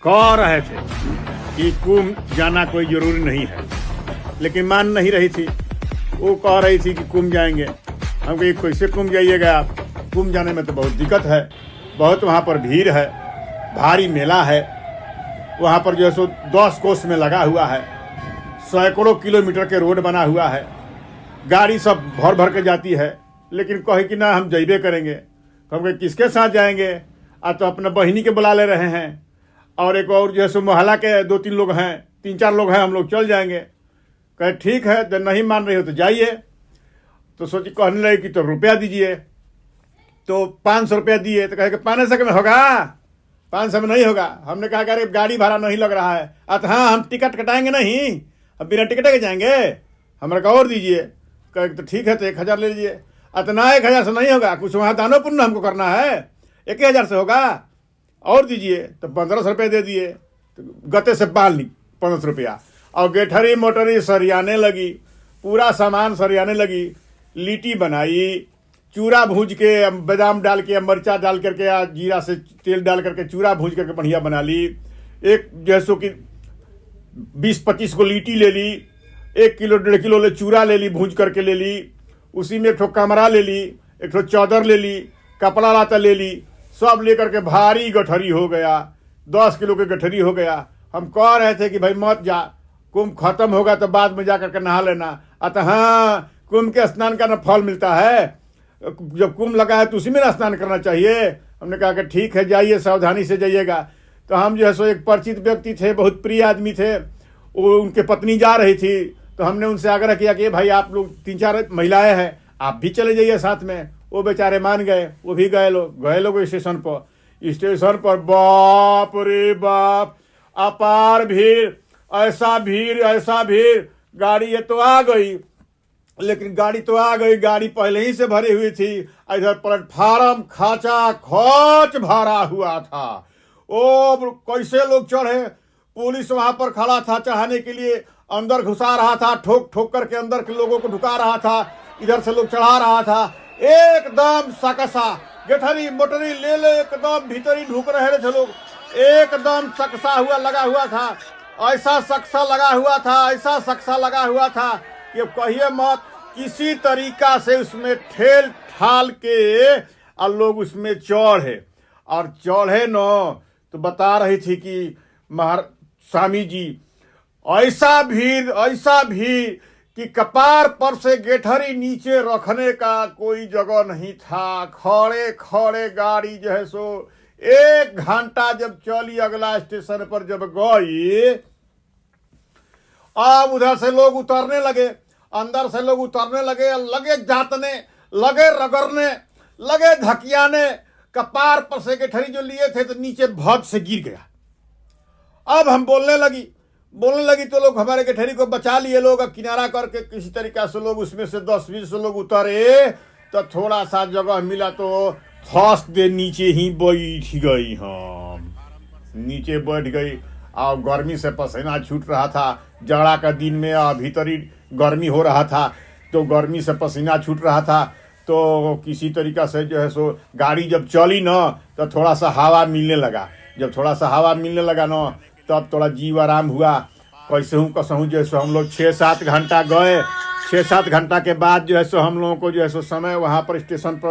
कह रहे थे कि कुंभ जाना कोई जरूरी नहीं है, लेकिन मान नहीं रही थी। वो कह रही थी कि कुंभ जाएंगे। हम कहे कैसे कुंभ जाइएगा आप? कुंभ जाने में तो बहुत दिक्कत है, बहुत वहाँ पर भीड़ है, भारी मेला है। वहाँ पर जो है सो 10 कोस में लगा हुआ है, सैकड़ों किलोमीटर के रोड बना हुआ है, गाड़ी सब भर भर के जाती है। लेकिन कहे कि ना हम जइबे करेंगे। हम कहे किसके साथ जाएंगे? तो अपने बहिनी के बुला ले रहे हैं, और एक और जो है सो मोहल्ला के 2-3 लोग हैं, 3-4 लोग हैं, हम लोग चल जाएंगे। कहे ठीक है, जब नहीं मान रही हो तो जाइए। तो सोची कहने लगे कि तो रुपया दीजिए। तो 500 रुपया दिए। तो कहे कि 500 में होगा? 500 में नहीं होगा। हमने कहा कि अरे गाड़ी भाड़ा नहीं लग रहा है। हाँ हम टिकट कटाएंगे नहीं, हम बिना टिकट के जाएंगे, हमारा का और दीजिए। कहे तो ठीक है, तो 1000 ले लीजिए। ना 1000 से नहीं होगा, कुछ वहाँ दानो पुण्य हमको करना है, 1000 से होगा, और दीजिए। तो 1500 रुपये दे दिए। तो गते से बाल ली 1500 रुपया, और गेठरी मोटरी सरियाने लगी, पूरा सामान सरियाने लगी। लिट्टी बनाई, चूरा भूज के, बादाम डाल के, मिर्चा डाल करके, या जीरा से तेल डाल करके चूरा भूज करके बढ़िया बना ली। एक जैसो कि 20-25 को लिट्टी ले ली, 1 किलो 1.5 किलो ले चूरा ले ली, भूज करके ले ली। उसी में एक ठो कमरा ले ली, एक ठो चादर ले ली, कपड़ा लाता ले ली, सब लेकर के भारी गठरी हो गया, 10 किलो के गठरी हो गया। हम कह रहे थे कि भाई मत जा, कुंभ खत्म होगा तो बाद में जा करके नहा लेना। हाँ, कुंभ के स्नान का ना फल मिलता है, जब कुंभ लगा है तो उसी में ना स्नान करना चाहिए। हमने कहा कि ठीक है, जाइए, सावधानी से जाइएगा। तो हम जो है सो एक परिचित व्यक्ति थे, बहुत प्रिय आदमी थे, वो उनके पत्नी जा रही थी। तो हमने उनसे आग्रह किया कि भाई आप लोग 3-4 महिलाएं हैं, आप भी चले जाइए साथ में। वो बेचारे मान गए, वो भी गए लोग स्टेशन पर। बाप रे बाप, अपार भीड़, ऐसा भीड़। गाड़ी ये तो आ गई, लेकिन गाड़ी तो आ गई, गाड़ी पहले ही से भरी हुई थी। इधर प्लेटफार्म खाचा खोच भरा हुआ था। ओ कैसे लोग चढ़े? पुलिस वहां पर खड़ा था चढ़ाने के लिए, अंदर घुसा रहा था, ठोक ठोक करके अंदर के लोगों को ढुका रहा था, इधर से लोग चढ़ा रहा था। एकदम सकसा गठरी मोटरी ले एकदम भीतरी ढुक रहे थे लोग, एकदम सकसा हुआ लगा हुआ था। ऐसा सकसा लगा हुआ था कि कहिए मत। किसी तरीका से उसमें ठेल ठाल के और लोग उसमें चढ़े न। तो बता रही थी कि स्वामी जी, ऐसा भीड़ कि कपार पर से गेठरी नीचे रखने का कोई जगह नहीं था। खड़े गाड़ी जो है सो 1 घंटा जब चली, अगला स्टेशन पर जब गई, अब उधर से लोग उतरने लगे, अंदर से लोग उतरने लगे जातने, लगे रगड़ने, लगे धकियाने। कपार पर से गेठरी जो लिए थे तो नीचे भद से गिर गया। अब हम बोलने लगी तो लोग हमारे गेठरी को बचा लिए, लोग किनारा करके किसी तरीका से लोग उसमें से 10-20 लोग उतरे। तो थोड़ा सा जगह मिला तो फंस दे नीचे ही बैठ गई। हम नीचे बैठ गई, और गर्मी से पसीना छूट रहा था। जाड़ा का दिन में भीतरी गर्मी हो रहा था, तो गर्मी से पसीना छूट रहा था। तो किसी तरीका से जो है सो गाड़ी जब चली न, तो थोड़ा सा हवा मिलने लगा। जब थोड़ा सा हवा मिलने लगा न, तब थोड़ा जीव आराम हुआ। कसहूँ जो है सो हम लोग 6-7 घंटा गए। 6-7 घंटा के बाद जो है सो हम लोगों को जो है सो समय वहाँ पर स्टेशन पर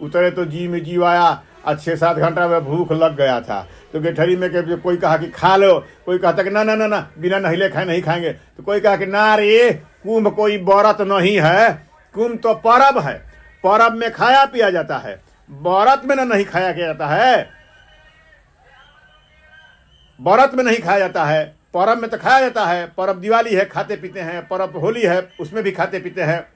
उतरे तो जी में जीव आया। और 6-7 घंटा में भूख लग गया था। तो गेठरी में के कोई कहा कि खा लो, कोई कहता कि ना बिना नहिले खाए नहीं खाएंगे। तो कोई कहा कि ना रे, कुंभ कोई व्रत नहीं है, कुंभ तो पर्व है, पर्व में खाया पिया जाता है, व्रत में नहीं खाया जाता है। व्रत में नहीं खाया जाता है, पर्व में तो खाया जाता है। पर्व दिवाली है, खाते पीते हैं, पर्व होली है, उसमें भी खाते पीते हैं,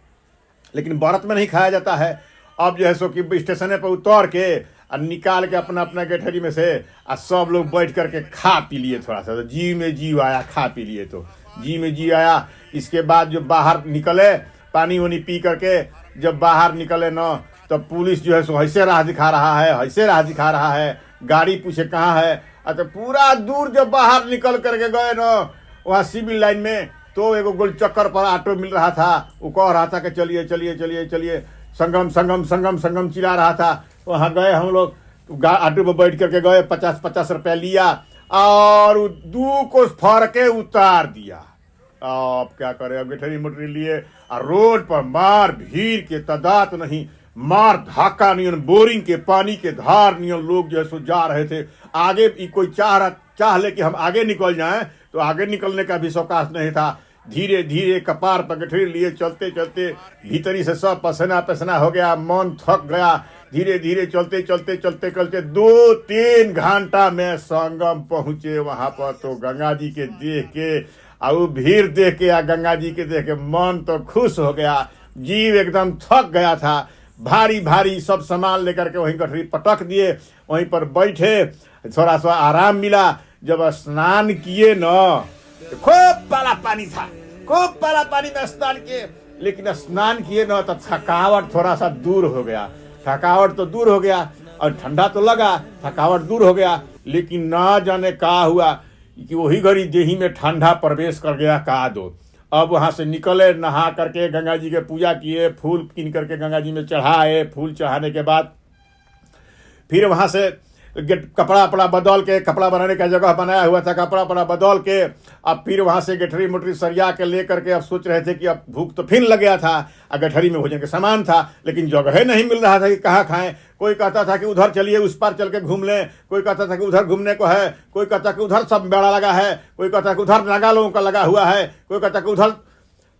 लेकिन व्रत में नहीं खाया जाता है। अब जो है सो कि स्टेशन पर उतर के और निकाल के अपना गेठरी में से सब लोग बैठ करके खा पी लिए। थोड़ा सा तो जी में जीव आया, खा पी लिए तो जी में जी आया। इसके बाद जो बाहर निकले, पानी वानी पी करके जब बाहर निकले न, तो पुलिस जो है सो ऐसे राह दिखा रहा है, गाड़ी पूछे कहाँ है। अच्छा, पूरा दूर जब बाहर निकल करके गए न, वहाँ सिविल लाइन में, तो एगो गोल चक्कर पर ऑटो मिल रहा था। वो कह रहा था कि चलिए, संगम चिल्ला रहा था। वहाँ गए हम लोग, ऑटो पर बैठ करके गए, 50-50 रुपया लिया और 2 कोस फर के उतार दिया। अब क्या करे, अब गठरी मुठरी लिए और रोड पर मार भीड़ के तादाद नहीं, मार धाका नियन, बोरिंग के पानी के धार नियन लोग जो है सो जा रहे थे आगे। कोई चाह ले कि हम आगे निकल जाएं तो आगे निकलने का भी सौकाश नहीं था। धीरे धीरे कपार पर गठरी लिए चलते चलते भीतरी से सब पसीना पसीना हो गया, मन थक गया। धीरे धीरे चलते चलते चलते चलते 2-3 घंटा में संगम पहुंचे। वहां पर तो गंगा जी के देख के और भीड़ देख के या गंगा जी के देख के मन तो खुश हो गया, जीव एकदम थक गया था। भारी भारी सब सामान लेकर के वहीं गठरी पटक दिए, वहीं पर बैठे, थोड़ा सा आराम मिला। जब स्नान किए न तो खूब पाला पानी था, खूब पाला पानी में स्नान किए, लेकिन स्नान किए न तो थकावट थोड़ा सा दूर हो गया। थकावट तो दूर हो गया और ठंडा तो लगा, थकावट दूर हो गया, लेकिन ना जाने का हुआ कि वही घड़ी देही में ठंडा प्रवेश कर गया का दो। अब वहां से निकले, नहा करके गंगा जी के पूजा किए, फूल कीन करके गंगा जी में चढ़ाए। फूल चढ़ाने के बाद फिर वहां से कपड़ा अपना बदल के, कपड़ा बनाने का जगह बनाया हुआ था, कपड़ा अपना बदल के अब फिर वहां से गठरी मुठरी सरिया के ले करके अब सोच रहे थे कि अब भूख तो फिर लग गया था और गठरी में भोजन का सामान था, लेकिन जगह नहीं मिल रहा था कि कहाँ खाएं। कोई कहता था कि उधर चलिए, उस पार चल के घूम लें, कोई कहता था कि उधर घूमने को है, कोई कहता कि उधर सब मेला लगा है, कोई कहता कि उधर नागा लोगों का लगा हुआ है, कोई कहता कि उधर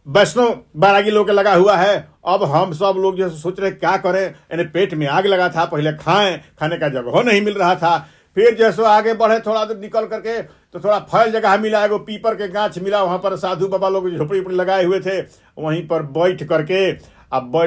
वैष्णव बैरागी लोग का लगा हुआ है। अब हम सब लोग जो सोच रहे क्या करें, यानी पेट में आग लगा था, पहले खाएं, खाने का जगह नहीं मिल रहा था। फिर जैसे आगे बढ़े थोड़ा दूर निकल करके तो थोड़ा फैल जगह मिला, एगो पीपर के गाछ मिला, वहां पर साधु बाबा लोग झोपड़ी उपड़ी लगाए हुए थे, वहीं पर बैठ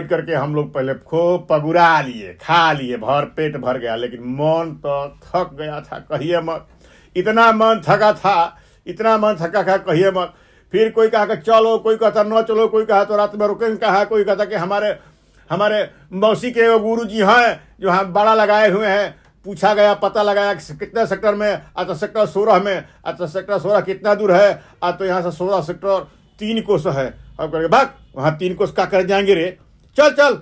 करके हम लोग पहले खूब पगुरा लिए, खा लिए, भर पेट भर गया, लेकिन मन तो थक गया था कहिए मत। इतना मन थका था, इतना मन थका था कहिए मत। फिर कोई कहा कि चलो, कोई कहता न चलो, कोई कहा तो रात में रुकेंगे, कहा कोई कहता कि हमारे मौसी के गुरु जी हैं जो यहाँ बड़ा लगाए हुए हैं। पूछा गया, पता लगाया कि कितने सेक्टर में, तो सेक्टर 16 में। तो सेक्टर 16 कितना दूर है? तो यहाँ से 16 सेक्टर 3 कोस है। अब करके भाग, वहाँ 3 कोस का कर जाएंगे रे, चल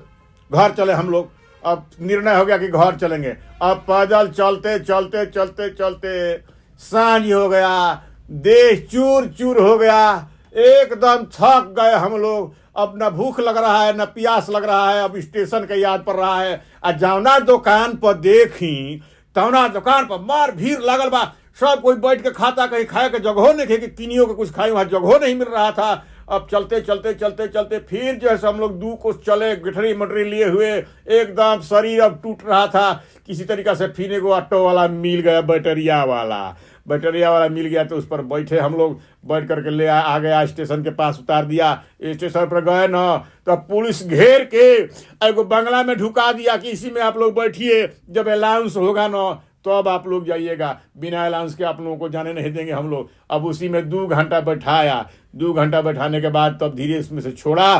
घर चले हम लोग। अब निर्णय हो गया कि घर चलेंगे। अब पैदल चलते चलते चलते चलते सांझ हो गया, देह चूर चूर हो गया, एकदम थक गए हम लोग। अब न भूख लग रहा है, न प्यास लग रहा है, अब स्टेशन का याद पड़ रहा है। जौना दुकान पर देखी तौना दुकान पर मार भीड़ लगल बा, सब कोई बैठ के खाता, कहीं खाए के जगह नहीं थे कि किनियों के कुछ खाए, वहां जगह नहीं मिल रहा था। अब चलते चलते चलते चलते फिर जैसे हम लोग 2 कोस चले, गठरी मटरी लिए हुए, एकदम शरीर अब टूट रहा था। किसी तरीका से फिर एगो ऑटो वाला मिल गया, बैटरिया वाला मिल गया, तो उस पर बैठे हम लोग, बैठ करके ले आ गया, स्टेशन के पास उतार दिया। स्टेशन पर गए न तो पुलिस घेर के एगो बंगला में ढुका दिया कि इसी में आप लोग बैठिए, जब अलाउंस होगा न तो अब आप लोग जाइएगा, बिना अलाउंस के आप लोगों को जाने नहीं देंगे हम लोग। अब उसी में 2 घंटा बैठाया। 2 घंटा बैठाने के बाद तब धीरे इसमें से छोड़ा।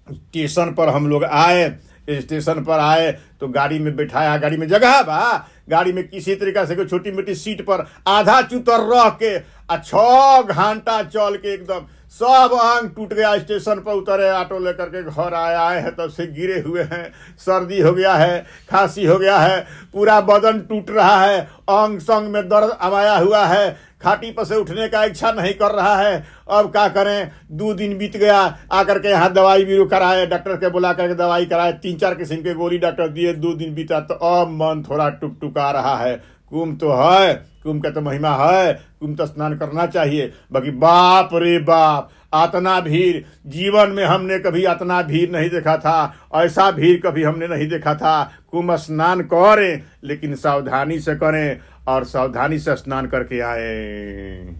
स्टेशन पर हम लोग आए, स्टेशन पर आए तो गाड़ी में बैठाया, गाड़ी में जगह बा, गाड़ी में किसी तरीका से छोटी मोटी सीट पर आधा चुतर रह के 6 घंटा चल के एकदम सब अंग टूट गया। स्टेशन पर उतरे, ऑटो लेकर के घर आए हैं, तब से गिरे हुए हैं, सर्दी हो गया है, खांसी हो गया है, पूरा बदन टूट रहा है, अंग संग में दर्द आया हुआ है, खाटी पर से उठने का इच्छा नहीं कर रहा है। अब क्या करें, 2 दिन बीत गया, आकर के यहाँ दवाई भी कराए, डॉक्टर के बुला करके दवाई कराए, 3-4 किस्म के गोली डॉक्टर दिए। 2 दिन बीता तो अब मन थोड़ा टुकटुका रहा है। कुंभ तो है, कुंभ का तो महिमा है, कुंभ तो स्नान करना चाहिए। बाकी बाप रे बाप, इतना भीड़ जीवन में हमने कभी इतना भीड़ नहीं देखा था, ऐसा भीड़ कभी हमने नहीं देखा था। कुंभ स्नान करें, लेकिन सावधानी से करें और सावधानी से स्नान करके आए।